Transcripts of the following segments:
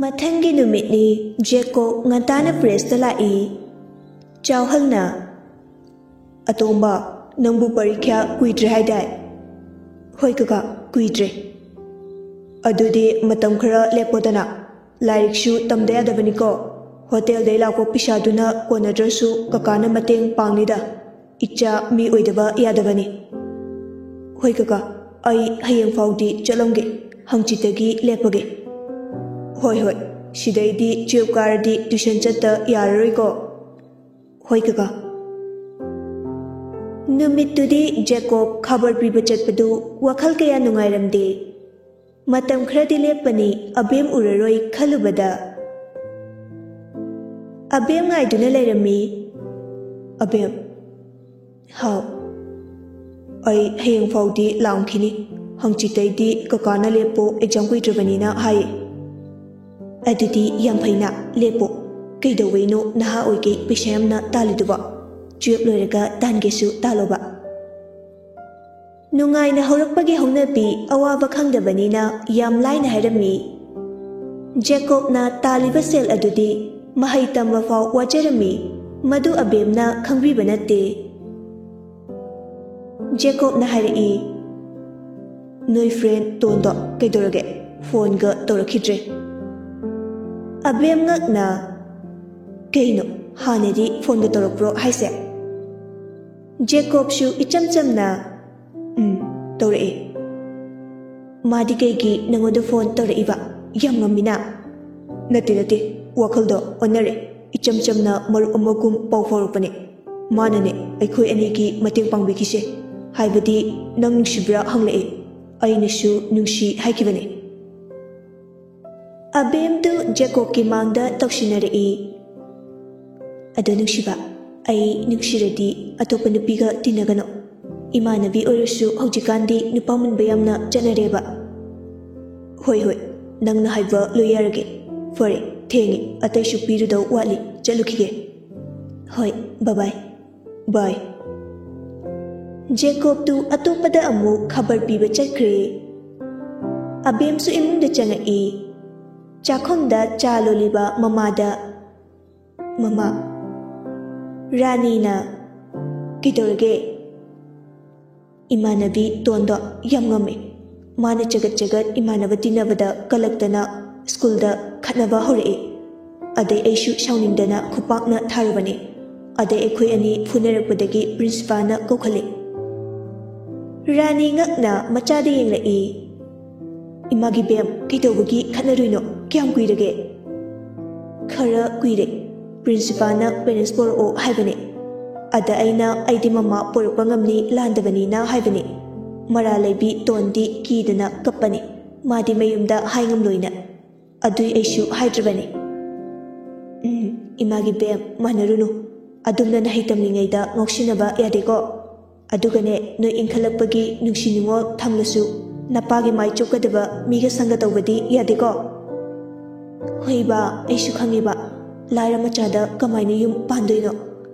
ꯃꯊꯪꯒꯤ ꯅꯨꯃꯤꯠꯅꯤ ꯖꯦꯀꯣꯕ ꯉꯟꯇꯥꯅ ꯄ꯭ꯔꯦꯁꯇ ꯂꯥꯛꯏ꯫ ꯆꯥꯎꯍꯜꯅ "ꯑꯇꯣꯝꯕ, ꯅꯪꯕꯨ ꯄꯔꯤꯈ꯭ꯌꯥ ꯀꯨꯏꯗ꯭ꯔꯦ ꯍꯥꯏꯗꯥꯏ?" "ꯍꯣꯏ ꯀꯀꯥ, ꯀꯨꯏꯗ꯭ꯔꯦ." "ꯑꯗꯨꯗꯤ ꯃꯇꯝ ꯈꯔ ꯂꯦꯞꯄꯣꯗꯅ, ꯂꯥꯏꯔꯤꯛꯁꯨ ꯇꯝꯗ ꯌꯥꯗꯕꯅꯤꯀꯣ꯫ ꯍꯣꯇꯦꯜꯗꯩ ꯂꯥꯛꯄ ꯄꯩꯁꯥꯗꯨꯅ ꯀꯣꯟꯅꯗ꯭ꯔꯁꯨ ꯀꯀꯥꯅ ꯃꯇꯦꯡ ꯄꯥꯡꯅꯤꯗ꯫ ꯏꯆꯥ ꯃꯤ ꯑꯣꯏꯗꯕ ꯌꯥꯗꯕꯅꯤ." "ꯍꯣꯏ ꯀꯀꯥ, ꯑꯩ ꯍꯌꯦꯡ ꯐꯥꯎꯗꯤ ꯆꯠꯂꯝꯒꯦ, ꯍꯪꯆꯤꯠꯇꯒꯤ ꯂꯦꯞꯄꯒꯦ." "ꯍꯣꯏ ꯍꯣꯏ, ꯁꯤꯗꯩꯗꯤ 12 ꯀꯥꯔꯗꯤ ꯇ꯭ꯌꯨꯁꯟ ꯆꯠꯇ ꯌꯥꯔꯔꯣꯏꯀꯣ." "ꯍꯣꯏ ꯀꯀꯥ." ꯅꯨꯃꯤꯠꯇꯨꯗꯤ ꯖꯦꯀꯣꯕ ꯈꯕꯔ ꯄꯤꯕ ꯆꯠꯄꯗꯨ ꯋꯥꯈꯜ ꯀꯌꯥ ꯅꯨꯡꯉꯥꯏꯔꯝꯗꯦ꯫ ꯃꯇꯝ ꯈꯔꯗꯤ ꯂꯦꯞꯄꯅꯤ, ꯑꯕꯦꯝ ꯎꯔꯔꯣꯏ ꯈꯜꯂꯨꯕꯗ ꯑꯕꯦꯝ ꯉꯥꯏꯗꯨꯅ ꯂꯩꯔꯝꯃꯤ꯫ "ꯑꯕꯦꯝ." "ꯍꯥꯎ." "ꯑꯩ ꯍꯌꯦꯡ ꯐꯥꯎꯗꯤ ꯂꯥꯛꯑꯝꯈꯤꯅꯤ, ꯍꯪꯆꯤꯠꯇꯩꯗꯤ ꯀꯀꯥꯅ ꯂꯦꯞꯄꯣ, ꯑꯦꯛꯖꯥꯝ ꯀꯨꯏꯗ꯭ꯔꯕꯅꯤꯅ ꯍꯥꯏꯌꯦ." "ꯑꯗꯨꯗꯤ ꯌꯥꯝ ꯐꯩꯅ, ꯂꯦꯞꯄꯣ꯫ ꯀꯩꯗꯧꯕꯩꯅꯣ ꯅꯍꯥ ꯑꯣꯏꯒꯩ ꯄꯩꯁꯥ ꯌꯥꯝꯅ ꯇꯥꯜꯂꯤꯗꯨꯕꯣ? 12 ꯂꯣꯏꯔꯒ ꯇꯥꯟꯒꯦꯁꯨ ꯇꯥꯜꯂꯣꯕ." ꯅꯨꯡꯉꯥꯏꯅ ꯍꯧꯔꯛꯄꯒꯤ ꯍꯧꯅꯕꯤ ꯑꯋꯥꯕ ꯈꯪꯗꯕꯅꯤꯅ ꯌꯥꯝ ꯂꯥꯏꯅ ꯍꯥꯏꯔꯝꯃꯤ꯫ ꯖꯦꯀꯣꯕꯅ ꯇꯥꯜꯂꯤꯕ ꯁꯦꯜ ꯑꯗꯨꯗꯤ ꯃꯍꯩ ꯇꯝꯕ ꯐꯥꯎ ꯋꯥꯖꯔꯝꯃꯤ, ꯃꯗꯨ ꯑꯕꯦꯝꯅ ꯈꯪꯕꯤꯕ ꯅꯠꯇꯦ꯫ ꯖꯦꯀꯣꯕꯅ ꯍꯥꯏꯔꯛꯏ, "ꯅꯣꯏ ꯐ꯭ꯔꯦꯟ ꯇꯣꯟꯗꯣ ꯀꯩꯗꯧꯔꯒꯦ? ꯐꯣꯟꯒ ꯇꯧꯔꯛꯈꯤꯗ꯭ꯔꯦ." ꯑꯕꯦꯝ ꯉꯛꯅ, "ꯀꯩꯅꯣ, ꯍꯥꯟꯅꯗꯤ ꯐꯣꯟꯒ ꯇꯧꯔꯛꯄ꯭ꯔꯣ ꯍꯥꯏꯁꯦ?" ꯖꯦꯀꯣꯕꯁꯨ ꯏꯆꯝ ꯆꯝꯅ, ꯇꯧꯔꯛꯑꯦ." "ꯃꯥꯗꯤ ꯀꯩꯒꯤ ꯅꯪꯉꯣꯟꯗ ꯐꯣꯟ ꯇꯧꯔꯛꯏꯕ? ꯌꯥꯝ ꯉꯝꯃꯤꯅ." "ꯅꯠꯇꯦ, ꯋꯥꯈꯜꯗꯣ ꯑꯣꯟꯅꯔꯦ꯫ ꯏꯆꯝ ꯆꯝꯅ ꯃꯔꯨꯞ ꯑꯃꯒꯨꯝ ꯄꯥꯎ ꯐꯥꯎꯔꯛꯄꯅꯦ꯫ ꯃꯥꯅꯅꯦ ꯑꯩꯈꯣꯏ ꯑꯅꯤꯒꯤ ꯃꯇꯦꯡ ꯄꯥꯡꯕꯤꯈꯤꯁꯦ, ꯍꯥꯏꯕꯗꯤ ꯅꯪ ꯅꯨꯡꯁꯤꯕ꯭ꯔꯥ ꯍꯪꯂꯛꯑꯦ, ꯑꯩꯅꯁꯨ ꯅꯨꯡꯁꯤ ꯍꯥꯏꯈꯤꯕꯅꯦ." ꯑꯕꯦꯝꯗꯨ ꯖꯦꯀꯣꯕꯀꯤ ꯃꯥꯡꯗ ꯇꯧꯁꯤꯟꯅꯔꯛꯏ꯫ "ꯑꯗꯣ ꯅꯨꯡꯁꯤꯕ, ꯑꯩ ꯅꯨꯡꯁꯤꯔꯗꯤ ꯑꯇꯣꯞꯄ ꯅꯨꯄꯤꯒ ꯇꯤꯟꯅꯒꯅꯣ. ꯏꯃꯥꯟꯅꯕꯤ ꯑꯣꯏꯔꯁꯨ ꯍꯧꯖꯤꯛꯀꯥꯟꯗꯤ ꯅꯨꯄꯥ ꯃꯨꯟꯕ ꯌꯥꯝꯅ ꯆꯠꯅꯔꯦꯕ." "ꯍꯣꯏ, ꯅꯪꯅ ꯍꯥꯏꯕ ꯂꯣꯏ ꯌꯥꯔꯒꯦ. ꯐꯔꯦ, ꯊꯦꯡꯉꯦ, ꯑꯇꯩꯁꯨ ꯄꯤꯔꯨꯗꯧ ꯋꯥꯠꯂꯤ, ꯆꯠꯂꯨꯈꯤꯒꯦ." "ꯍꯣꯏ, ꯕꯥꯏ." "ꯕꯥꯏ." ꯖꯦꯀꯣꯕꯇꯨ ꯑꯇꯣꯞꯄꯗ ꯑꯃꯨꯛ ꯈꯕꯔ ꯄꯤꯕ ꯆꯠꯈ꯭ꯔꯦ꯫ ꯑꯕꯦꯝꯁꯨ ꯏꯃꯨꯡꯗ ꯆꯪꯉꯛꯏ꯫ ꯆꯥꯛꯈꯨꯝꯗ ꯆꯥ ꯂꯣꯜꯂꯤꯕ ꯃꯃꯥꯗ, "ꯃꯃꯥ." ꯔꯥꯅꯤꯅ, "ꯀꯩꯗꯧꯔꯒꯦ?" "ꯏꯃꯥꯟꯅꯕꯤ ꯇꯣꯟꯗꯣ ꯌꯥꯝ ꯉꯝꯃꯦ. ꯃꯥꯅ ꯆꯒꯠ ꯏꯃꯥꯟꯅꯕ ꯇꯤꯟꯅꯕꯗ ꯀꯜꯂꯛꯇꯅ ꯁ꯭ꯀꯨꯜꯗ ꯈꯠꯅꯕ ꯍꯧꯔꯛꯏ. ꯑꯗꯩ ꯑꯩꯁꯨ ꯁꯥꯎꯅꯤꯡꯗꯅ ꯈꯨꯄꯥꯛꯅ ꯊꯥꯔꯨꯕꯅꯦ. ꯑꯗꯩ ꯑꯩꯈꯣꯏ ꯑꯅꯤ ꯐꯨꯅꯔꯛꯄꯗꯒꯤ ꯄ꯭ꯔꯤꯟꯁꯤꯄꯥꯜꯅ ꯀꯧꯈꯠꯂꯦ." ꯔꯥꯅꯤ ꯉꯛꯅ ꯃꯆꯥꯗ ꯌꯦꯡꯂꯛꯏ꯫ "ꯏꯃꯥꯒꯤ ꯕꯦꯝ, ꯀꯩꯗꯧꯕꯒꯤ ꯈꯠꯅꯔꯨꯏꯅꯣ? ꯀꯌꯥꯝ ꯀꯨꯏꯔꯒꯦ?" "ꯈꯔ ꯀꯨꯏꯔꯦ. ꯄ꯭ꯔꯤꯟꯁꯤꯄꯥꯜꯅ ꯄꯦꯔꯦꯟꯁ ꯄꯣꯔꯛꯑꯣ ꯍꯥꯏꯕꯅꯦ. ꯑꯗ ꯑꯩꯗꯤ ꯃꯃꯥ ꯄꯣꯔꯛꯄ ꯉꯝꯅꯤ ꯂꯥꯟꯗꯕꯅꯤꯅ ꯍꯥꯏꯕꯅꯦ. ꯃꯔꯥ ꯂꯩꯕꯤ ꯇꯣꯟꯗꯤ ꯀꯤꯗꯅ ꯀꯞꯄꯅꯦ. ꯃꯥꯗꯤ ꯃꯌꯨꯝꯗ ꯍꯥꯏꯉꯝꯂꯣꯏꯅ. ꯑꯗꯨꯏ ꯑꯩꯁꯨ ꯍꯥꯏꯗ꯭ꯔꯕꯅꯦ." "ꯏꯃꯥꯒꯤ ꯕꯦꯝ, ꯃꯥꯟꯅꯔꯨꯅꯨ. ꯑꯗꯨꯝꯅ ꯅꯍꯩ ꯇꯝꯂꯤꯉꯩꯗ ꯉꯥꯎꯁꯤꯟꯅꯕ ꯌꯥꯗꯦꯀꯣ. ꯑꯗꯨꯒꯅꯦ, ꯅꯣꯏ ꯏꯟꯈꯠꯂꯛꯄꯒꯤ ꯅꯨꯡꯁꯤ ꯅꯨꯡꯉꯣꯜ ꯊꯝꯂꯁꯨ ꯅꯄꯥꯒꯤ ꯃꯥꯏ ꯆꯣꯞꯀꯗꯕ ꯃꯤꯒ ꯁꯪꯒ ꯇꯧꯕꯗꯤ ꯌꯥꯗꯦꯀꯣ." "ꯍꯣꯏꯕ, ꯑꯩꯁꯨ ꯈꯪꯉꯦꯕ. ꯂꯥꯏꯔ ꯃꯆꯥꯗ ꯀꯃꯥꯏꯅ ꯌꯨꯝ ꯄꯥꯟꯗꯣꯏꯅꯣ?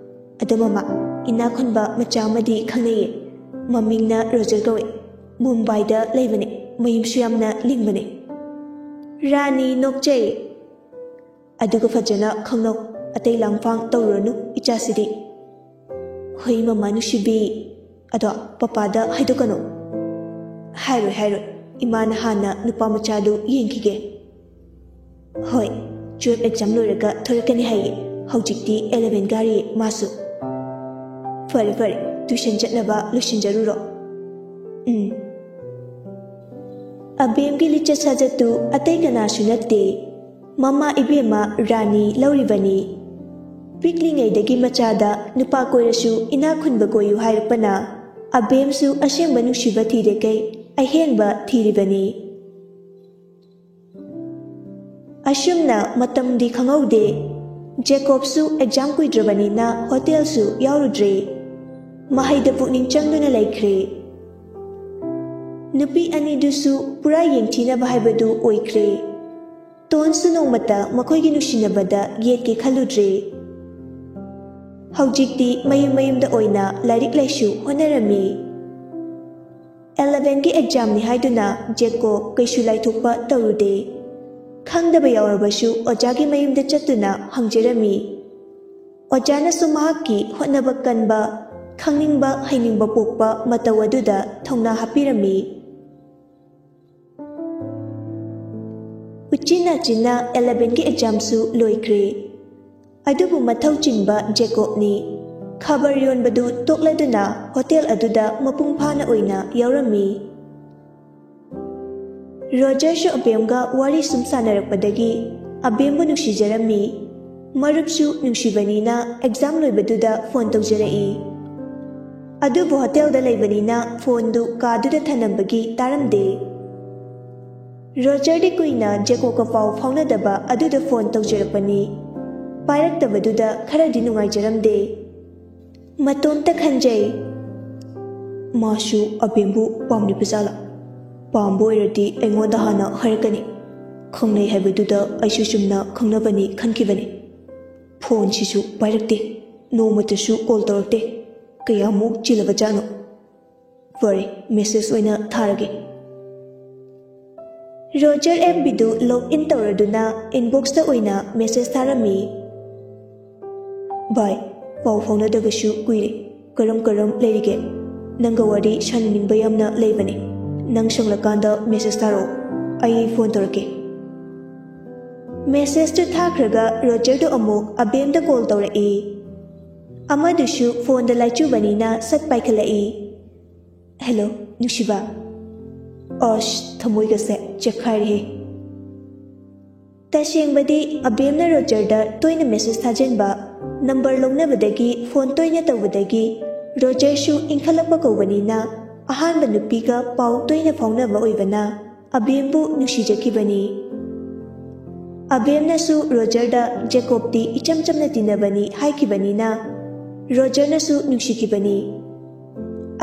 ꯑꯗꯣ ꯃꯃꯥ, ꯏꯅꯥꯛ ꯈꯨꯟꯕ ꯃꯆꯥ ꯑꯃꯗꯤ ꯈꯪꯅꯩꯌꯦ. ꯃꯃꯤꯡꯅ ꯔꯣꯖꯔ ꯀꯧꯋꯦ. ꯃꯨꯝꯕꯥꯏꯗ ꯂꯩꯕꯅꯦ. ꯃꯌꯨꯝꯁꯨ ꯌꯥꯝꯅ ꯂꯤꯡꯕꯅꯦ." ꯔꯥꯅꯤ ꯅꯣꯛꯆꯩ꯫ "ꯑꯗꯨꯒ ꯐꯖꯅ ꯈꯪꯅꯧ. ꯑꯇꯩ ꯂꯥꯡꯐꯥꯡ ꯇꯧꯔꯨꯔꯅꯨ ꯏꯆꯥꯁꯤꯗꯤ." "ꯍꯣꯏ ꯃꯃꯥ ꯅꯨꯡꯁꯤꯕꯤ. ꯑꯗꯣ ꯄꯄꯥꯗ ꯍꯥꯏꯗꯣꯛꯀꯅꯣ." ꯍꯥꯏꯔꯣꯏ. ꯏꯃꯥꯅ ꯍꯥꯟꯅ ꯅꯨꯄꯥ ꯃꯆꯥꯗꯨ ꯌꯦꯡꯈꯤꯒꯦ." "ꯍꯣꯏ, 12 ꯑꯦꯛꯖꯥꯝ ꯂꯣꯏꯔꯒ ꯊꯣꯔꯛꯀꯅꯤ ꯍꯥꯏꯌꯦ. ꯍꯧꯖꯤꯛꯇꯤ 11 ꯀꯥꯔꯤꯌꯦ ꯃꯥꯁꯨ." "ꯐꯔꯦ, ꯇ꯭ꯌꯨꯁꯟ ꯆꯠꯅꯕ ꯂꯣꯏꯁꯤꯟꯖꯔꯨꯔꯣ." ꯑꯕꯦꯝꯒꯤ ꯂꯤꯆꯠ ꯁꯥꯖꯠꯇꯨ ꯑꯇꯩ ꯀꯅꯥꯁꯨ ꯅꯠꯇꯦ, ꯃꯃꯥ ꯏꯕꯦꯝꯃ ꯔꯥꯅꯤ ꯂꯧꯔꯤꯕꯅꯤ꯫ ꯄꯤꯛꯂꯤꯉꯩꯗꯒꯤ ꯃꯆꯥꯗ ꯅꯨꯄꯥ ꯀꯣꯏꯔꯁꯨ ꯏꯅꯥꯛ ꯈꯨꯟꯕ ꯀꯣꯏꯌꯨ ꯍꯥꯏꯔꯛꯄꯅ ꯑꯕꯦꯝꯁꯨ ꯑꯁꯦꯡꯕ ꯅꯨꯡꯁꯤꯕ ꯊꯤꯔꯤꯈꯩ ꯑꯍꯦꯟꯕ ꯊꯤꯔꯤꯕꯅꯤ꯫ ꯑꯁꯨꯝꯅ ꯃꯇꯝꯗꯤ ꯈꯪꯍꯧꯗꯦ꯫ ꯖꯦꯀꯣꯕꯁꯨ ꯑꯦꯛꯖꯥꯝ ꯀꯨꯏꯗ꯭ꯔꯕꯅꯤꯅ ꯍꯣꯇꯦꯜꯁꯨ ꯌꯥꯎꯔꯨꯗ꯭ꯔꯦ, ꯃꯍꯩꯗ ꯄꯨꯛꯅꯤꯡ ꯆꯪꯗꯨꯅ ꯂꯩꯈ꯭ꯔꯦ꯫ ꯅꯨꯄꯤ ꯑꯅꯤꯗꯨꯁꯨ ꯄꯨꯔꯥ ꯌꯦꯡꯊꯤꯅꯕ ꯍꯥꯏꯕꯗꯨ ꯑꯣꯏꯈ꯭ꯔꯦ꯫ ꯇꯣꯟꯁꯨ ꯅꯣꯡꯃꯇ ꯃꯈꯣꯏꯒꯤ ꯅꯨꯡꯁꯤꯅꯕꯗ ꯌꯦꯠꯀꯦ ꯈꯜꯂꯨꯗ꯭ꯔꯦ꯫ ꯍꯧꯖꯤꯛꯇꯤ ꯃꯌꯨꯝꯗ ꯑꯣꯏꯅ ꯂꯥꯏꯔꯤꯛ ꯂꯥꯏꯁꯨ ꯍꯣꯠꯅꯔꯝꯃꯤ꯫ 11ꯒꯤ ꯑꯦꯛꯖꯥꯝꯅꯤ ꯍꯥꯏꯗꯨꯅ ꯖꯦꯀꯣꯕ ꯀꯩꯁꯨ ꯂꯥꯏꯊꯣꯛꯄ ꯇꯧꯔꯨꯗꯦ꯫ ꯈꯪꯗꯕ ꯌꯥꯎꯔꯕꯁꯨ ꯑꯣꯖꯥꯒꯤ ꯃꯌꯨꯝꯗ ꯆꯠꯇꯨꯅ ꯍꯪꯖꯔꯝꯃꯤ꯫ ꯑꯣꯖꯥꯅꯁꯨ ꯃꯍꯥꯛꯀꯤ ꯍꯣꯠꯅꯕ ꯀꯟꯕ, ꯈꯪꯅꯤꯡꯕ ꯍꯩꯅꯤꯡꯕ ꯄꯣꯛꯄ ꯃꯇꯧ ꯑꯗꯨꯗ ꯊꯧꯅꯥ ꯍꯥꯞꯄꯤꯔꯝꯃꯤ꯫ ꯎꯆꯤꯟ-ꯅꯥꯆꯤꯟꯅ 11ꯒꯤ ꯑꯦꯛꯖꯥꯝꯁꯨ ꯂꯣꯏꯈ꯭ꯔꯦ꯫ ꯑꯗꯨꯕꯨ ꯃꯊꯧ ꯆꯤꯟꯕ ꯖꯦꯀꯣꯕꯅꯤ ꯈꯕꯔ ꯌꯣꯟꯕꯗꯨ ꯇꯣꯛꯂꯗꯨꯅ ꯍꯣꯇꯦꯜ ꯑꯗꯨꯗ ꯃꯄꯨꯡ ꯐꯥꯅ ꯑꯣꯏꯅ ꯌꯥꯎꯔꯝꯃꯤ꯫ ꯔꯣꯖꯔꯁꯨ ꯑꯕꯦꯝꯒ ꯋꯥꯔꯤ ꯁꯨꯝ ꯁꯥꯟꯅꯔꯛꯄꯗꯒꯤ ꯑꯕꯦꯝꯕꯨ ꯅꯨꯡꯁꯤꯖꯔꯝꯃꯤ꯫ ꯃꯔꯨꯞꯁꯨ ꯅꯨꯡꯁꯤꯕꯅꯤꯅ ꯑꯦꯛꯖꯥꯝ ꯂꯣꯏꯕꯗꯨꯗ ꯐꯣꯟ ꯇꯧꯖꯔꯛꯏ꯫ ꯑꯗꯨꯕꯨ ꯍꯣꯇꯦꯜꯗ ꯂꯩꯕꯅꯤꯅ ꯐꯣꯟꯗꯨ ꯀꯥꯗꯨꯗ ꯊꯅꯝꯕꯒꯤ ꯇꯥꯔꯝꯗꯦ꯫ ꯔꯣꯖꯔꯗꯤ ꯀꯨꯏꯅ ꯖꯦꯀꯣꯕꯀ ꯄꯥꯎ ꯐꯥꯎꯅꯗꯕ ꯑꯗꯨꯗ ꯐꯣꯟ ꯇꯧꯖꯔꯛꯄꯅꯤ꯫ ꯄꯥꯏꯔꯛꯇꯕꯗꯨꯗ ꯈꯔꯗꯤ ꯅꯨꯡꯉꯥꯏꯖꯔꯝꯗꯦ꯫ ꯃꯇꯣꯝꯇ ꯈꯟꯖꯩ, ꯃꯥꯁꯨ ꯑꯕꯦꯝꯕꯨ ꯄꯥꯝꯂꯤꯕꯖꯥꯠꯂꯥ? ꯄꯥꯝꯕ ꯑꯣꯏꯔꯗꯤ ꯑꯩꯉꯣꯟꯗ ꯍꯥꯟꯅ ꯍꯥꯏꯔꯛꯀꯅꯤ꯫ ꯈꯪꯅꯩ ꯍꯥꯏꯕꯗꯨꯗ ꯑꯩꯁꯨ ꯆꯨꯝꯅ ꯈꯪꯅꯕꯅꯤ ꯈꯟꯈꯤꯕꯅꯤ꯫ ꯐꯣꯟꯁꯤꯁꯨ ꯄꯥꯏꯔꯛꯇꯦ, ꯅꯣꯡꯃꯇꯁꯨ ꯀꯣꯜ ꯇꯧꯔꯛꯇꯦ꯫ ꯀꯌꯥꯃꯨꯛ ꯆꯤꯜꯂꯕꯖꯥꯠꯅꯣ? ꯐꯔꯦ, ꯃꯦꯁꯦꯖ ꯑꯣꯏꯅ ꯊꯥꯔꯒꯦ꯫ ꯔꯣꯖꯔ ꯑꯦꯐꯕꯤꯗꯨ ꯂꯣꯒ ꯏꯟ ꯇꯧꯔꯗꯨꯅ ꯏꯟꯕꯣꯛꯁꯇ ꯑꯣꯏꯅ ꯃꯦꯁꯦꯖ ꯊꯥꯔꯝꯃꯤ꯫ ꯚꯥꯏ, ꯄꯥꯎ ꯐꯥꯎꯅꯗꯕꯁꯨ ꯀꯨꯏꯔꯦ꯫ ꯀꯔꯝ ꯂꯩꯔꯤꯒꯦ? ꯅꯪꯒ ꯋꯥꯔꯤ ꯁꯥꯟꯅꯅꯤꯡꯕ ꯌꯥꯝꯅ ꯂꯩꯕꯅꯦ꯫ ꯅꯪ ꯁꯪꯂꯀꯥꯟꯗ ꯃꯦꯁꯦꯖ ꯊꯥꯔꯛꯑꯣ, ꯑꯩ ꯐꯣꯟ ꯇꯧꯔꯛꯀꯦ꯫ ꯃꯦꯁꯦꯖꯇꯨ ꯊꯥꯈ꯭ꯔꯒ ꯔꯣꯖꯔꯗꯨ ꯑꯃꯨꯛ ꯑꯕꯦꯝꯗ ꯀꯣꯜ ꯇꯧꯔꯛꯏ꯫ ꯑꯃꯗꯨꯁꯨ ꯐꯣꯟꯗ ꯂꯥꯏꯆꯨꯕꯅꯤꯅ ꯁꯠ ꯄꯥꯏꯈꯠꯂꯛꯏ꯫ ꯍꯦꯂꯣ ꯅꯨꯡꯁꯤꯕ꯫ ꯑꯁ, ꯊꯃꯣꯏꯒꯁꯦ ꯆꯦꯛꯈꯥꯏꯔꯦꯍꯦ꯫ ꯇꯁꯦꯡꯕꯗꯤ ꯑꯕꯦꯝꯅ ꯔꯣꯖꯔꯗ ꯇꯣꯏꯅ ꯃꯦꯁꯦꯖ ꯊꯥꯖꯤꯟꯕ, ꯅꯝꯕꯔ ꯂꯧꯅꯕꯗꯒꯤ ꯐꯣꯟ ꯇꯣꯏꯅ ꯇꯧꯕꯗꯒꯤ ꯔꯣꯖꯔꯁꯨ ꯏꯟꯈꯠꯂꯛꯄ ꯀꯧꯕꯅꯤꯅ ꯑꯍꯥꯟꯕ ꯅꯨꯄꯤꯒ ꯄꯥꯎ ꯇꯣꯏꯅ ꯐꯥꯎꯅꯕ ꯑꯣꯏꯕꯅ ꯑꯕꯦꯝꯕꯨ ꯅꯨꯡꯁꯤꯖꯈꯤꯕꯅꯤ꯫ ꯑꯕꯦꯝꯅꯁꯨ ꯔꯣꯖꯔꯗ ꯖꯦꯀꯣꯕꯇꯤ ꯏꯆꯝ ꯆꯝꯅ ꯇꯤꯟꯅꯕꯅꯤ ꯍꯥꯏꯈꯤꯕꯅꯤꯅ ꯔꯣꯖꯔꯅꯁꯨ ꯅꯨꯡꯁꯤꯈꯤꯕꯅꯤ꯫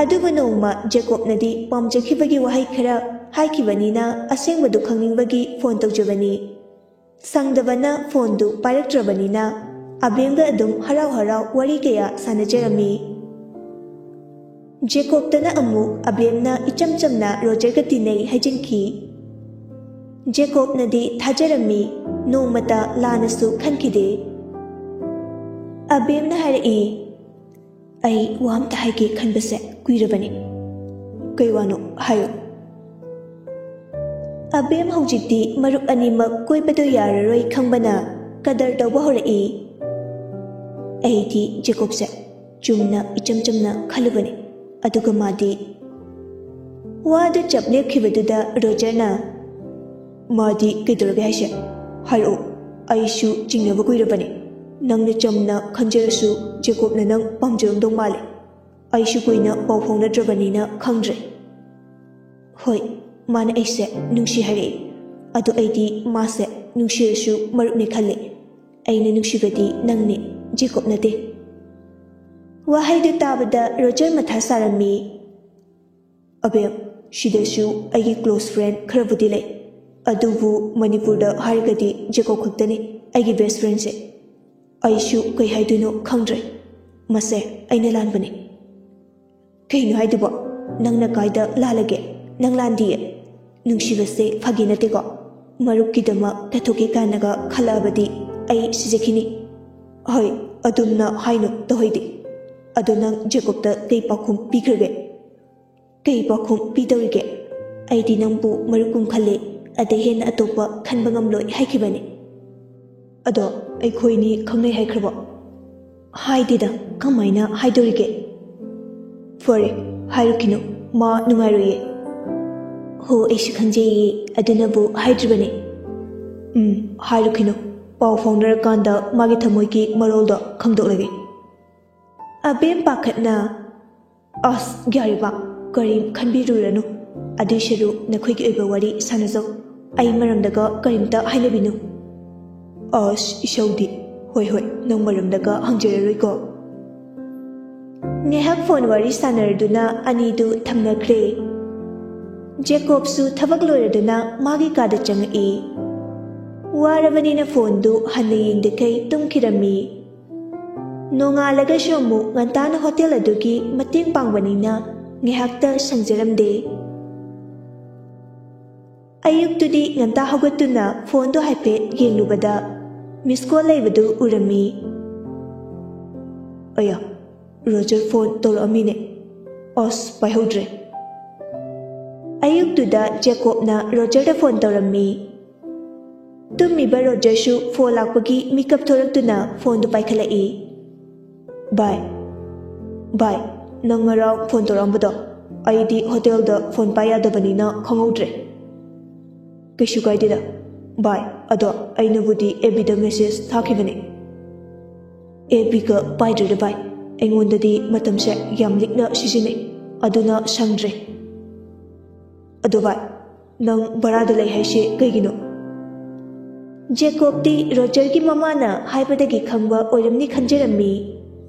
ꯑꯗꯨꯕꯨ ꯅꯣꯡꯃ ꯖꯦꯀꯣꯕꯅꯗꯤ ꯄꯥꯝꯖꯈꯤꯕꯒꯤ ꯋꯥꯍꯩ ꯈꯔ ꯍꯥꯏꯈꯤꯕꯅꯤꯅ ꯑꯁꯦꯡꯕꯗꯨ ꯈꯪꯅꯤꯡꯕꯒꯤ ꯐꯣꯟ ꯇꯧꯖꯕꯅꯤ꯫ ꯁꯪꯗꯕꯅ ꯐꯣꯟꯗꯨ ꯄꯥꯏꯔꯛꯇ꯭ꯔꯕꯅꯤꯅ ꯑꯕꯦꯝꯒ ꯑꯗꯨꯝ ꯍꯔꯥꯎ ꯋꯥꯔꯤ ꯀꯌꯥ ꯁꯥꯟꯅꯖꯔꯝꯃꯤ꯫ ꯖꯦꯀꯣꯕꯇꯅ ꯑꯃꯨꯛ ꯑꯕꯦꯝꯅ ꯏꯆꯝ ꯆꯝꯅ ꯔꯣꯖꯔꯒ ꯇꯤꯟꯅꯩ ꯍꯥꯏꯖꯤꯟꯈꯤ꯫ ꯖꯦꯀꯣꯕꯅꯗꯤ ꯊꯥꯖꯔꯝꯃꯤ, ꯅꯣꯡꯃꯇ ꯂꯥꯟꯅꯁꯨ ꯈꯟꯈꯤꯗꯦ꯫ ꯑꯕꯦꯝꯅ ꯍꯥꯏꯔꯛꯏ, ꯑꯩ ꯋꯥ ꯑꯝꯇ ꯍꯥꯏꯒꯦ ꯈꯟꯕꯁꯦ ꯀꯨꯏꯔꯕꯅꯤ꯫ ꯀꯩ ꯋꯥꯅꯣ? ꯍꯥꯏꯌꯣ꯫ ꯑꯕꯦꯝ ꯍꯧꯖꯤꯛꯇꯤ ꯃꯔꯨꯞ ꯑꯅꯤꯃꯛ ꯀꯣꯏꯕꯗꯣ ꯌꯥꯔꯔꯣꯏ ꯈꯪꯕꯅ ꯀꯗꯔ ꯇꯧꯕ ꯍꯧꯔꯛꯏ꯫ ꯑꯩꯗꯤ ꯖꯦꯀꯣꯕꯁꯦ ꯆꯨꯝꯅ ꯏꯆꯝ ꯆꯝꯅ ꯈꯜꯂꯨꯕꯅꯤ, ꯑꯗꯨꯒ ꯃꯥꯗꯤ… ꯋꯥꯗꯨ ꯆꯞ ꯂꯦꯞꯈꯤꯕꯗꯨꯗ ꯔꯣꯖꯔꯅ, ꯃꯥꯗꯤ ꯀꯩꯗꯧꯔꯒꯦ ꯍꯥꯏꯁꯦ? ꯍꯥꯏꯔꯛꯑꯣ, ꯑꯩꯁꯨ ꯆꯤꯡꯅꯕ ꯀꯨꯏꯔꯕꯅꯤ꯫ ꯅꯪꯅ ꯆꯝꯅ ꯈꯟꯖꯔꯁꯨ ꯖꯦꯀꯣꯕꯅ ꯅꯪ ꯄꯥꯝꯖꯔꯝꯗꯧ ꯃꯥꯜꯂꯦ꯫ ꯑꯩꯁꯨ ꯀꯨꯏꯅ ꯄꯥꯎ ꯐꯥꯎꯅꯗ꯭ꯔꯕꯅꯤꯅ ꯈꯪꯗ꯭ꯔꯦ꯫ ꯍꯣꯏ, ꯃꯥꯅ ꯑꯩꯁꯦ ꯅꯨꯡꯁꯤ ꯍꯥꯏꯔꯛꯏ, ꯑꯗꯣ ꯑꯩꯗꯤ ꯃꯥꯁꯦ ꯅꯨꯡꯁꯤꯔꯁꯨ ꯃꯔꯨꯞꯅꯤ ꯈꯜꯂꯤ꯫ ꯑꯩꯅ ꯅꯨꯡꯁꯤꯕꯗꯤ ꯅꯪꯅꯤ, ꯖꯦꯀꯣꯕ ꯅꯠꯇꯦ꯫ ꯋꯥꯍꯩꯗꯨ ꯇꯥꯕꯗ ꯔꯣꯖꯔ ꯃꯊꯥ ꯁꯥꯔꯝꯃꯤ꯫ ꯑꯕꯦꯝ, ꯁꯤꯗꯁꯨ ꯑꯩꯒꯤ ꯀ꯭ꯂꯣꯁ ꯐ꯭ꯔꯦꯟ ꯈꯔꯕꯨꯗꯤ ꯂꯩ, ꯑꯗꯨꯕꯨ ꯃꯅꯤꯄꯨꯔꯗ ꯍꯥꯏꯔꯒꯗꯤ ꯖꯦꯀꯣꯕ ꯈꯛꯇꯅꯤ ꯑꯩꯒꯤ ꯕꯦꯁ ꯐ꯭ꯔꯦꯟꯁꯦ꯫ ꯑꯩꯁꯨ ꯀꯩ ꯍꯥꯏꯗꯣꯏꯅꯣ ꯈꯪꯗ꯭ꯔꯦ꯫ ꯃꯁꯦ ꯑꯩꯅ ꯂꯥꯟꯕꯅꯤ꯫ ꯀꯩꯅꯣ ꯍꯥꯏꯗꯨꯕꯣ? ꯅꯪꯅ ꯀꯥꯏꯗ ꯂꯥꯜꯂꯒꯦ? ꯅꯪ ꯂꯥꯟꯗꯤꯌꯦ꯫ ꯅꯨꯡꯁꯤꯕꯁꯦ ꯐꯥꯒꯤ ꯅꯠꯇꯦꯀꯣ꯫ ꯃꯔꯨꯞꯀꯤꯗꯃꯛ ꯇꯠꯊꯣꯛꯀꯦ ꯀꯥꯏꯅꯒ ꯈꯜꯂꯛꯑꯕꯗꯤ ꯑꯩ ꯁꯤꯖꯈꯤꯅꯤ꯫ ꯍꯣꯏ, ꯑꯗꯨꯝꯅ ꯍꯥꯏꯅꯨ ꯇꯧꯍꯩꯗꯦ꯫ ꯑꯗꯣ ꯅꯪ ꯖꯦꯀꯣꯕꯇ ꯀꯩ ꯄꯥꯎꯈꯨꯝ ꯄꯤꯈ꯭ꯔꯒꯦ? ꯀꯩ ꯄꯥꯎꯈꯨꯝ ꯄꯤꯗꯧꯔꯤꯒꯦ? ꯑꯩꯗꯤ ꯅꯪꯕꯨ ꯃꯔꯨꯞꯀꯨꯝ ꯈꯜꯂꯤ, ꯑꯗꯩ ꯍꯦꯟꯅ ꯑꯇꯣꯞꯄ ꯈꯟꯕ ꯉꯝꯂꯣꯏ ꯍꯥꯏꯈꯤꯕꯅꯤ꯫ ꯑꯗꯣ ꯑꯩꯈꯣꯏꯅꯤ ꯈꯪꯅꯩ ꯍꯥꯏꯈ꯭ꯔꯕꯣ? ꯍꯥꯏꯗꯦꯗ, ꯀꯃꯥꯏꯅ ꯍꯥꯏꯗꯧꯔꯤꯒꯦ? ꯐꯔꯦ, ꯍꯥꯏꯔꯛꯈꯤꯅꯨ, ꯃꯥ ꯅꯨꯡꯉꯥꯏꯔꯣꯏꯌꯦ꯫ ꯍꯣ, ꯑꯩꯁꯨ ꯈꯪꯖꯩꯌꯦ, ꯑꯗꯨꯅꯕꯨ ꯍꯥꯏꯗ꯭ꯔꯤꯕꯅꯤ꯫ ꯍꯥꯏꯔꯛꯈꯤꯅꯨ, ꯄꯥꯎ ꯐꯥꯎꯅꯔꯀꯥꯟꯗ ꯃꯥꯒꯤ ꯊꯃꯣꯏꯒꯤ ꯃꯔꯣꯜꯗꯣ ꯈꯪꯗꯣꯛꯂꯒꯦ꯫ ꯑꯕꯦꯝ ꯄꯥꯈꯠꯅ, ꯑꯁ ꯌꯥꯔꯦꯕ, ꯀꯔꯤꯝ ꯈꯟꯕꯤꯔꯨꯔꯅꯨ꯫ ꯑꯗꯨꯏ ꯁꯔꯨꯛ ꯅꯈꯣꯏꯒꯤ ꯑꯣꯏꯕ ꯋꯥꯔꯤ ꯁꯥꯟꯅꯖꯧ, ꯑꯩ ꯃꯔꯝꯗꯒ ꯀꯔꯤꯝꯇ ꯍꯥꯏꯅꯕꯤꯅꯨ꯫ ꯑꯁ ꯏꯁꯧꯗꯤ, ꯍꯣꯏ ꯅꯪ ꯃꯔꯝꯗꯒ ꯍꯪꯖꯔꯔꯣꯏꯀꯣ꯫ ꯉꯥꯏꯍꯥꯛ ꯐꯣꯟ ꯋꯥꯔꯤ ꯁꯥꯟꯅꯔꯗꯨꯅ ꯑꯅꯤꯗꯨ ꯊꯝꯅꯈ꯭ꯔꯦ꯫ ꯖꯦꯀꯣꯕꯁꯨ ꯊꯕꯛ ꯂꯣꯏꯔꯗꯨꯅ ꯃꯥꯒꯤ ꯀꯥꯗ ꯆꯪꯉꯛꯏ꯫ ꯋꯥꯔꯕꯅꯤꯅ ꯐꯣꯟꯗꯨ ꯍꯟꯅ ꯌꯦꯡꯗꯈꯩ ꯇꯨꯝꯈꯤꯔꯝꯃꯤ꯫ ꯅꯣꯡꯉꯥꯜꯂꯒꯁꯨ ꯑꯃꯨꯛ ꯉꯟꯇꯥꯅ ꯍꯣꯇꯦꯜ ꯑꯗꯨꯒꯤ ꯃꯇꯦꯡ ꯄꯥꯡꯕꯅꯤꯅ ꯉꯥꯏꯍꯥꯛꯇ ꯁꯪꯖꯔꯝꯗꯦ꯫ ꯑꯌꯨꯛꯇꯨꯗꯤ ꯉꯟꯇꯥ ꯍꯧꯒꯠꯇꯨꯅ ꯐꯣꯟꯗꯣ ꯍꯥꯏꯐꯦꯠ ꯌꯦꯡꯂꯨꯕꯗ ꯃꯤꯁ ꯀꯣꯜ ꯂꯩꯕꯗꯨ ꯎꯔꯝꯃꯤ꯫ ꯑꯌꯥ, ꯔꯣꯖꯔ ꯐꯣꯟ ꯇꯧꯔꯛꯑꯝꯃꯤꯅꯦ꯫ ꯑꯁ, ꯄꯥꯏꯍꯧꯗ꯭ꯔꯦ꯫ ꯑꯌꯨꯛꯇꯨꯗ ꯖꯦꯀꯣꯕꯅ ꯔꯣꯖꯔꯗ ꯐꯣꯟ ꯇꯧꯔꯝꯃꯤ꯫ ꯇꯨꯝꯃꯤꯕ ꯔꯣꯖꯔꯁꯨ ꯐꯣꯟ ꯂꯥꯛꯄꯒꯤ ꯃꯤꯀꯞ ꯊꯣꯔꯛꯇꯨꯅ ꯐꯣꯟꯗꯨ ꯄꯥꯏꯈꯠꯂꯛꯏ꯫ ꯚꯥꯏ, ꯅꯪ ꯉꯔꯥꯡ ꯐꯣꯟ ꯇꯧꯔꯛꯑꯝꯕꯗꯣ ꯑꯩꯗꯤ ꯍꯣꯇꯦꯜꯗ ꯐꯣꯟ ꯄꯥꯏ ꯌꯥꯗꯕꯅꯤꯅ ꯈꯪꯍꯧꯗ꯭ꯔꯦ꯫ ꯀꯩꯁꯨ ꯀꯥꯏꯗꯦꯗ ꯚꯥꯏ, ꯑꯗꯣ ꯑꯩꯅꯕꯨꯗꯤ ꯑꯦꯐꯕꯤꯗ ꯃꯦꯁꯦꯖ ꯊꯥꯈꯤꯕꯅꯦ꯫ ꯑꯦꯐꯕꯤꯒ ꯄꯥꯏꯗ꯭ꯔꯦꯗ ꯚꯥꯏ, ꯑꯩꯉꯣꯟꯗꯗꯤ ꯃꯇꯝꯁꯦ ꯌꯥꯝ ꯂꯤꯛꯅ ꯁꯤꯖꯤꯟꯅꯩ, ꯑꯗꯨꯅ ꯁꯪꯗ꯭ꯔꯦ꯫ ꯑꯗꯣ ꯚꯥꯏ, ꯅꯪ ꯚꯔꯥꯗ ꯂꯩ ꯍꯥꯏꯁꯦ ꯀꯩꯒꯤꯅꯣ? ꯖꯦꯀꯣꯕꯇꯤ ꯔꯣꯖꯔꯒꯤ ꯃꯃꯥꯅ ꯍꯥꯏꯕꯗꯒꯤ ꯈꯪꯕ ꯑꯣꯏꯔꯝꯅꯤ ꯈꯟꯖꯔꯝꯃꯤ꯫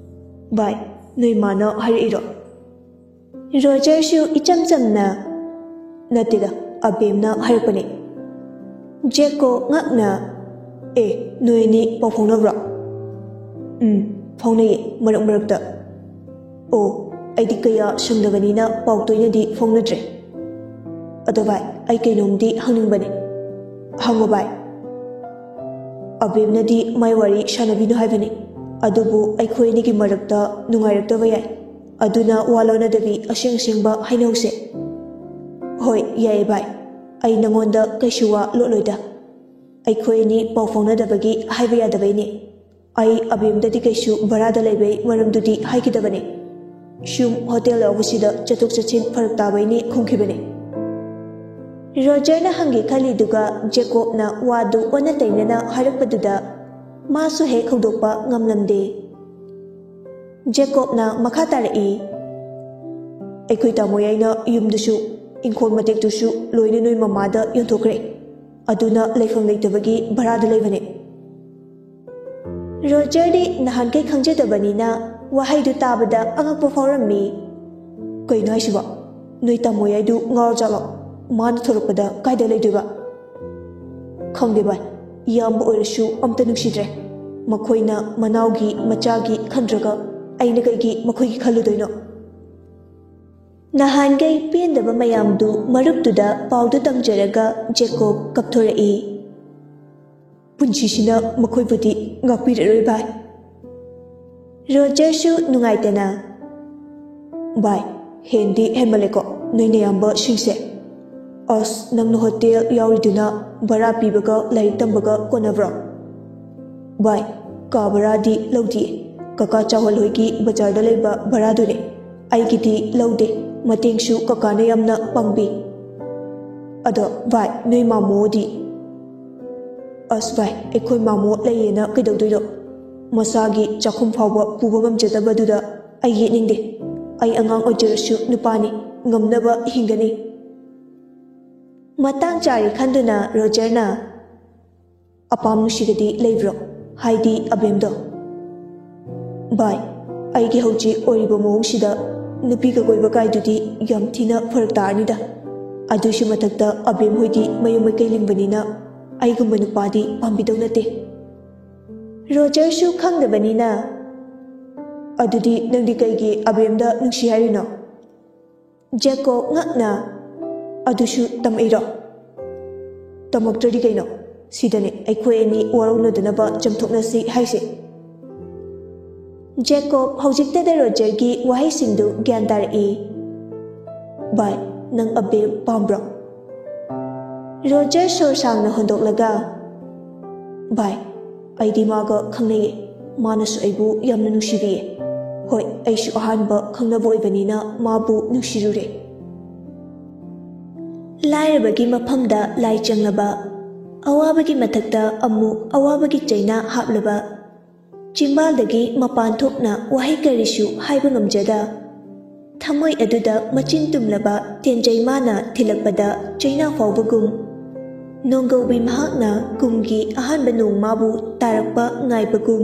ꯚꯥꯏ, ꯅꯣꯏ ꯃꯥꯅ ꯍꯥꯏꯔꯛꯏꯔꯣ? ꯔꯣꯖꯔꯁꯨ ꯏꯆꯝ ꯆꯝꯅ ꯅꯠꯇꯦꯗ, ꯑꯕꯦꯝꯅ ꯍꯥꯏꯔꯛꯄꯅꯦ꯫ ꯖꯦꯀꯣꯕ ꯉꯛꯅ ꯅꯣꯏ ꯑꯅꯤ ꯄꯥꯎ ꯐꯥꯎꯅꯕ꯭ꯔꯣ? ꯐꯥꯎꯅꯩꯌꯦ ꯃꯔꯛ ꯃꯔꯛꯇ꯫ ꯑꯣ, ꯑꯩꯗꯤ ꯀꯌꯥ ꯁꯪꯗꯕꯅꯤꯅ ꯄꯥꯎ ꯇꯣꯏꯅꯗꯤ ꯐꯥꯎꯅꯗ꯭ꯔꯦ꯫ ꯑꯗꯣ ꯚꯥꯏ, ꯑꯩ ꯀꯩꯅꯣꯝꯗꯤ ꯍꯪꯅꯤꯡꯕꯅꯦ꯫ ꯍꯪꯉꯣ ꯚꯥꯏ꯫ ꯑꯕꯦꯝꯅꯗꯤ ꯃꯥꯏ ꯋꯥꯔꯤ ꯁꯥꯟꯅꯕꯤꯅꯨ ꯍꯥꯏꯕꯅꯤ, ꯑꯗꯨꯕꯨ ꯑꯩꯈꯣꯏ ꯑꯅꯤꯒꯤ ꯃꯔꯛꯇ ꯅꯨꯡꯉꯥꯏꯔꯛꯇꯕ ꯌꯥꯏ, ꯑꯗꯨꯅ ꯋꯥ ꯂꯣꯟꯅꯗꯕꯤ ꯑꯁꯦꯡ ꯑꯁꯦꯡꯕ ꯍꯥꯏꯅꯧꯁꯦ꯫ ꯍꯣꯏ ꯌꯥꯏꯌꯦ ꯚꯥꯏ, ꯑꯩ ꯅꯉꯣꯟꯗ ꯀꯩꯁꯨ ꯋꯥ ꯂꯣꯠꯂꯣꯏꯗ꯫ ꯑꯩꯈꯣꯏ ꯑꯅꯤ ꯄꯥꯎ ꯐꯥꯎꯅꯗꯕꯒꯤ ꯍꯥꯏꯕ ꯌꯥꯗꯕꯩꯅꯦ꯫ ꯑꯩ ꯑꯕꯦꯝꯗꯗꯤ ꯀꯩꯁꯨ ꯚꯔꯥꯗ ꯂꯩꯕꯩ ꯃꯔꯝꯗꯨꯗꯤ ꯍꯥꯏꯈꯤꯗꯕꯅꯦ꯫ ꯁꯨꯝ ꯍꯣꯇꯦꯜ ꯌꯥꯎꯕꯁꯤꯗ ꯆꯠꯊꯣꯛ ꯆꯠꯁꯤꯟ ꯐꯔꯛ ꯇꯥꯕꯩꯅꯤ ꯈꯨꯝꯈꯤꯕꯅꯦ꯫ ꯔꯣꯖꯔꯅ ꯍꯪꯒꯦ ꯈꯜꯂꯤꯗꯨꯒ ꯖꯦꯀꯣꯕꯅ ꯋꯥꯗꯨ ꯑꯣꯟꯅ ꯇꯩꯅꯅ ꯍꯥꯏꯔꯛꯄꯗꯨꯗ ꯃꯥꯁꯨ ꯍꯦꯛ ꯍꯧꯗꯣꯛꯄ ꯉꯝꯂꯝꯗꯦ꯫ ꯖꯦꯀꯣꯕꯅ ꯃꯈꯥ ꯇꯥꯔꯛꯏ꯫ ꯑꯩꯈꯣꯏ ꯇꯥꯃꯣ ꯌꯥꯏꯅ ꯌꯨꯝꯗꯨꯁꯨ ꯏꯪꯈꯣꯜ ꯃꯇꯦꯛꯇꯨꯁꯨ ꯂꯣꯏꯅ ꯅꯣꯏ ꯃꯃꯥꯗ ꯌꯣꯟꯊꯣꯛꯈ꯭ರೆ, ꯑꯗꯨꯅ ꯂꯩꯐꯝ ꯂꯩꯇꯕꯒꯤ ꯚꯔꯥꯗ ꯂꯩꯕꯅꯦ꯫ ꯔꯣꯖꯔꯗꯤ ꯅꯍꯥꯟꯈꯩ ꯈꯪꯖꯗꯕꯅꯤꯅ ꯋꯥꯍꯩꯗꯨ ꯇꯥꯕꯗ ꯑꯉꯛꯄ ꯐꯥꯎꯔꯝꯃꯤ꯫ ꯀꯩꯅꯣ ꯍꯥꯏꯁꯤꯕꯣ? ꯅꯣꯏ ꯇꯥꯃꯣ ꯌꯥꯏꯗꯨ ꯉꯥꯎꯔꯖꯥꯠꯂꯣ? ꯃꯥꯅ ꯊꯣꯔꯛꯄꯗ ꯀꯥꯏꯗ ꯂꯩꯗꯣꯏꯕ? ꯈꯪꯗꯦ ꯚꯥꯏ, ꯏꯌꯥꯝꯕ ꯑꯣꯏꯔꯁꯨ ꯑꯝꯇ ꯅꯨꯡꯁꯤꯗ꯭ꯔꯦ꯫ ꯃꯈꯣꯏꯅ ꯃꯅꯥꯎꯒꯤ ꯃꯆꯥꯒꯤ ꯈꯟꯗ꯭ꯔꯒ ꯑꯩꯅ ꯀꯩꯒꯤ ꯃꯈꯣꯏꯒꯤ ꯈꯜꯂꯨꯗꯣꯏꯅꯣ? ꯅꯍꯥꯟꯈꯩ ꯄꯦꯟꯗꯕ ꯃꯌꯥꯝꯗꯨ ꯃꯔꯨꯞꯇꯨꯗ ꯄꯥꯎꯗꯨ ꯇꯝꯖꯔꯒ ꯖꯦꯀꯣꯕ ꯀꯞꯊꯣꯔꯛꯏ꯫ ꯄꯨꯟꯁꯤꯁꯤꯅ ꯃꯈꯣꯏꯕꯨꯗꯤ ꯉꯥꯛꯄꯤꯔꯔꯣꯏ ꯚꯥꯏ꯫ ꯔꯣꯖꯔꯁꯨ ꯅꯨꯡꯉꯥꯏꯇꯅ, ꯚꯥꯏ, ꯍꯦꯟꯗꯤ ꯍꯦꯟꯃꯜꯂꯦꯀꯣ ꯅꯣꯏ ꯅꯌꯥꯝꯕꯁꯤꯡꯁꯦ꯫ ꯑꯁ, ꯅꯪꯅ ꯍꯣꯇꯦꯜ ꯌꯥꯎꯔꯤꯗꯨꯅ ꯚꯔꯥ ꯄꯤꯕꯒ ꯂꯥꯏꯔꯤꯛ ꯇꯝꯕꯒ ꯀꯣꯟꯅꯕ꯭ꯔꯣ? ꯚꯥꯏ, ꯀꯥ ꯚꯔꯥꯗꯤ ꯂꯧꯗꯤꯌꯦ, ꯀꯀꯥ ꯆꯥꯎꯍꯜꯍꯣꯏꯒꯤ ꯕꯖꯥꯔꯗ ꯂꯩꯕ ꯚꯔꯥꯗꯨꯅꯦ꯫ ꯑꯩꯒꯤꯗꯤ ꯂꯧꯗꯦ, ꯃꯇꯦꯡꯁꯨ ꯀꯀꯥꯅ ꯌꯥꯝꯅ ꯄꯥꯡꯕꯤ꯫ ꯑꯗꯣ ꯚꯥꯏ, ꯅꯣꯏ ꯃꯥꯃꯣꯗꯤ? ꯑꯁ ꯚꯥꯏ, ꯑꯩꯈꯣꯏ ꯃꯥꯃꯣ ꯂꯩꯌꯦꯅ ꯀꯩꯗꯧꯗꯣꯏꯅꯣ? ꯃꯁꯥꯒꯤ ꯆꯥꯛꯈꯨꯝ ꯐꯥꯎꯕ ꯄꯨꯕ ꯉꯝꯖꯗꯕꯗꯨꯗ ꯑꯩ ꯌꯦꯠꯅꯤꯡꯗꯦ꯫ ꯑꯩ ꯑꯉꯥꯡ ꯑꯣꯏꯖꯔꯁꯨ ꯅꯨꯄꯥꯅꯤ, ꯉꯝꯅꯕ ꯍꯤꯡꯒꯅꯤ꯫ ꯃꯇꯥꯡ ꯆꯥꯔꯦ ꯈꯟꯗꯨꯅ ꯔꯣꯖꯔꯅ, ꯑꯄꯥꯝ ꯅꯨꯡꯁꯤꯒꯗꯤ ꯂꯩꯕ꯭ꯔꯣ? ꯍꯥꯏꯗꯤ ꯑꯕꯦꯝꯗꯣ? ꯚꯥꯏ, ꯑꯩꯒꯤ ꯍꯧꯖꯤꯛ ꯑꯣꯏꯔꯤꯕ ꯃꯑꯣꯡꯁꯤꯗ ꯅꯨꯄꯤꯒ ꯀꯣꯏꯕ ꯀꯥꯏꯗꯨꯗꯤ ꯌꯥꯝ ꯊꯤꯅ ꯐꯔꯛ ꯇꯥꯔꯅꯤꯗ꯫ ꯑꯗꯨꯁꯨ ꯃꯊꯛꯇ ꯑꯕꯦꯝ ꯍꯣꯏꯗꯤ ꯃꯌꯨꯝ ꯃꯀꯩ ꯂꯤꯡꯕꯅꯤꯅ ꯑꯩꯒꯨꯝꯕ ꯅꯨꯄꯥꯗꯤ ꯄꯥꯝꯕꯤꯗꯧ ꯅꯠꯇꯦ꯫ ꯔꯣꯖꯔꯁꯨ ꯈꯪꯗꯕꯅꯤꯅ, ꯑꯗꯨꯗꯤ ꯅꯪꯗꯤ ꯀꯩꯒꯤ ꯑꯕꯦꯝꯗ ꯅꯨꯡꯁꯤ ꯍꯥꯏꯔꯤꯅꯣ? ꯖꯦꯀꯣꯕ ꯉꯛꯅ, ꯑꯗꯨꯁꯨ ꯇꯝꯃꯛꯏꯔꯣ? ꯇꯝꯃꯛꯇ꯭ꯔꯗꯤ ꯀꯩꯅꯣ? ꯁꯤꯗꯅꯦ ꯑꯩꯈꯣꯏ ꯑꯅꯤ ꯋꯥꯔꯧꯅꯗꯅꯕ ꯆꯝꯊꯣꯛꯅꯁꯤ ꯍꯥꯏꯁꯦ꯫ ꯖꯦꯀꯣꯕ ꯍꯧꯖꯤꯛꯇꯗ ꯔꯣꯖꯔꯒꯤ ꯋꯥꯍꯩꯁꯤꯡꯗꯨ ꯒ꯭ꯌꯥꯟ ꯇꯥꯔꯛꯏ꯫ ꯚꯥꯏ, ꯅꯪ ꯑꯕꯦꯝ ꯄꯥꯝꯕ꯭ꯔꯣ? ꯔꯣꯖꯔ ꯁꯣꯔ ꯁꯥꯡꯅ ꯍꯣꯟꯗꯣꯛꯂꯒ, ꯚꯥꯏ, ꯑꯩꯗꯤ ꯃꯥꯒ ꯈꯪꯅꯩꯌꯦ, ꯃꯥꯅꯁꯨ ꯑꯩꯕꯨ ꯌꯥꯝꯅ ꯅꯨꯡꯁꯤꯕꯤꯌꯦ꯫ ꯍꯣꯏ, ꯑꯩꯁꯨ ꯑꯍꯥꯟꯕ ꯈꯪꯅꯕ ꯑꯣꯏꯕꯅꯤꯅ ꯃꯥꯕꯨ ꯅꯨꯡꯁꯤꯔꯨꯔꯦ꯫ ꯂꯥꯏꯔꯕꯒꯤ ꯃꯐꯝꯗ ꯂꯥꯏ ꯆꯪꯂꯕ, ꯑꯋꯥꯕꯒꯤ ꯃꯊꯛꯇ ꯑꯃꯨꯛ ꯑꯋꯥꯕꯒꯤ ꯆꯩꯅꯥ ꯍꯥꯞꯂꯕ, ꯆꯤꯝꯕꯥꯜꯗꯒꯤ ꯃꯄꯥꯟ ꯊꯣꯛꯅ ꯋꯥꯍꯩ ꯀꯔꯤꯁꯨ ꯍꯥꯏꯕ ꯉꯝꯖꯗ, ꯊꯃꯣꯏ ꯑꯗꯨꯗ ꯃꯆꯤꯟ ꯇꯨꯝꯂꯕ ꯇꯦꯟꯖꯩ ꯃꯥꯅ ꯊꯤꯜꯂꯛꯄꯗ ꯆꯩꯅꯥ ꯐꯥꯎꯕꯒꯨꯝ, ꯅꯣꯡꯒꯧꯕꯤ ꯃꯍꯥꯛꯅ ꯀꯨꯝꯒꯤ ꯑꯍꯥꯟꯕ ꯅꯣꯡ ꯃꯥꯕꯨ ꯇꯥꯔꯛꯄ ꯉꯥꯏꯕꯒꯨꯝ,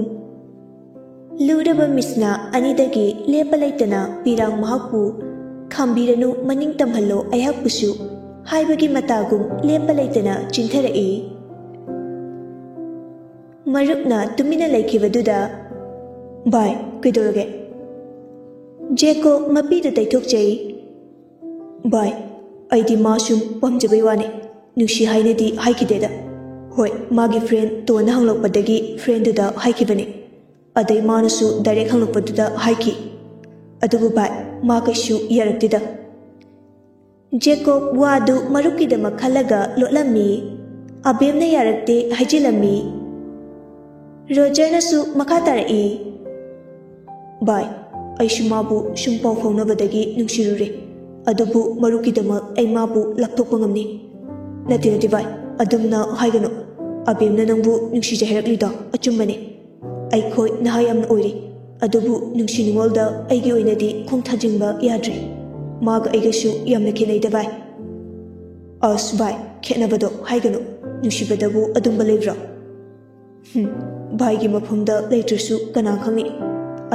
ꯂꯨꯔꯕ ꯃꯤꯁꯅꯥ ꯑꯅꯤꯗꯒꯤ ꯂꯦꯞꯄ ꯂꯩꯇꯅ ꯄꯤꯔꯥꯡ ꯃꯍꯥꯛꯄꯨ ꯈꯥꯝꯕꯤꯔꯅꯨ ꯃꯅꯤꯡ ꯇꯝꯍꯜꯂꯣ ꯑꯩꯍꯥꯛꯄꯨꯁꯨ ꯍꯥꯏꯕꯒꯤ ꯃꯇꯥꯒꯨꯝ ꯂꯦꯞꯄ ꯂꯩꯇꯅ ꯆꯤꯟꯊꯔꯛꯏ꯫ ꯃꯔꯨꯞꯅ ꯇꯨꯃꯤꯟꯅ ꯂꯩꯈꯤꯕꯗꯨꯗ, ꯚꯥꯏ, ꯀꯩꯗꯧꯔꯒꯦ? ꯖꯦꯀꯣꯕ ꯃꯄꯤꯗꯨ ꯇꯩꯊꯣꯛꯆꯩ꯫ ꯚꯥꯏ, ꯑꯩꯗꯤ ꯃꯥ ꯁꯨꯝ ꯄꯥꯝꯖꯕꯩ ꯋꯥꯅꯦ, नुंसी हाइनेदी हाइखिदेदा होय मागी फ्रेंड तोना हंगलकपदगी फ्रेंडुदा हाइखिबने अदै मानसु डायरेक्ट हंगलकपदुदा हाइखि अदुबु बाय मा कैसु यारक्तिदा जेकोब वादु मरुकिदमा खलगा लोलमी अबेमने यारक्ते हाइजिलमी रोजरनसु मखा तारई बाय ऐसु माबु सुम पाउ फाउनबदगी नुंसिरुरे अदुबु मरुकिदमा ऐ माबु लक्थोकपा ngamni नते बाय अदुमना हाइगनो अबेमना नंबु नुंसिजे हेरक्लिदा अचुम्बने अइखोय नहाय यामना ओइरि अदुबु नुंसिनिंगोलदा अइगी ओइनदी खोंथाजिंबा याद्रे माग अइगसु यामना खेनैदा बाय अस बाय खेनबदो हाइगनो नुंसिबदबु अदुम्बा लेब्रा बायगी मफमदा लेट्रसु कना खंगि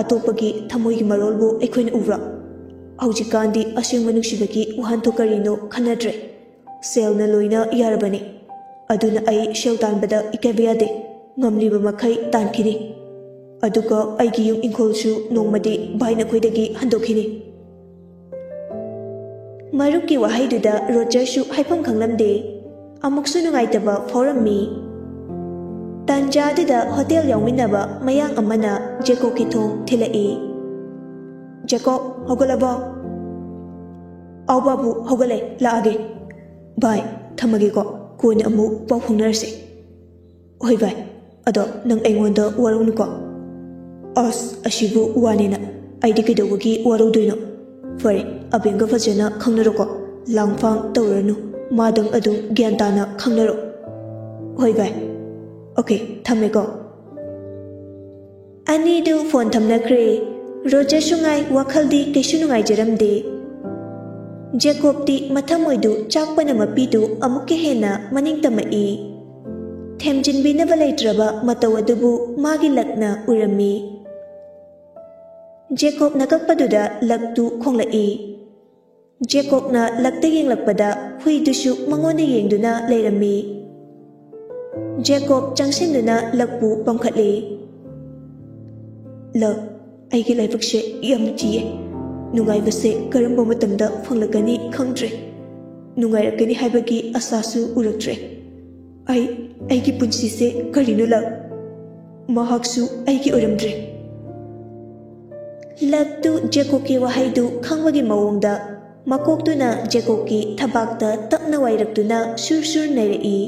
अतोपगी थमोइगी मरोलबु अइखोयना उब्रा हौजिकांदी असेंबा नुंसिबगी वहान्थो करिनो खनद्रे सेलना लोइना यारबने अदुना अइ सेल तानबदा इकाइबा यादे ngamliba makhai tankini aduga aigi yung ingkholsu nongmadi baina khoidagi handokhini maruki wahaiduda rogersu haifam khanglamde amuksu nungaitaba forammi tanjaduda hotel yawminaba mayang amana jacob ki thong thilai jacob hogalaba aw babu hogale laage bye thamage ko koina amu pau phongnarse oi bye अदो नंग ऐंगोंदा वारुनुको अस अशिबु वानेना आइदि कइदौबगी वारुदुइनो फरे अबेंगा फजना खंगनरोको लांगफांग तौरनु मादंग अदुम ग्यान ताना खंगनरो होय bye okay थमेको अनिदु phone थमनख्रे Roger सुंगाई वाखलदी कैसु नुंगाई जरमदे जेकोबदी मथमोइदु चाकपना मपीदु Amuke हेना मनिंग तमई थेमजिनबिनबा लेट्रबा मतौ अदुबु मागी लकना उरमी Jakob नकपदुदा लकतु खोंगलाई जेकोबना लकता येंगलकपदा हुइदुसु मंगोना येंगदुना Laramie Jakob चंगसिनदुना लकपु पमखले ल आइगी लाइफक्से यम चिये नुंगाइबसे करंबा मतमदा फंगलकनी खंगद्रे नुंगाइरकनी हाइबगी आसासु उरक्ट्रे आइगी पुंसी से करिनो लग महकसु आइगी ओरमद्रे लगतु जेकोब की वहाइदु खंगबगी मवोंगदा मकोकतुना जेकोब की थबाकता तपना वाइरक्तुना सुर सुर नैरई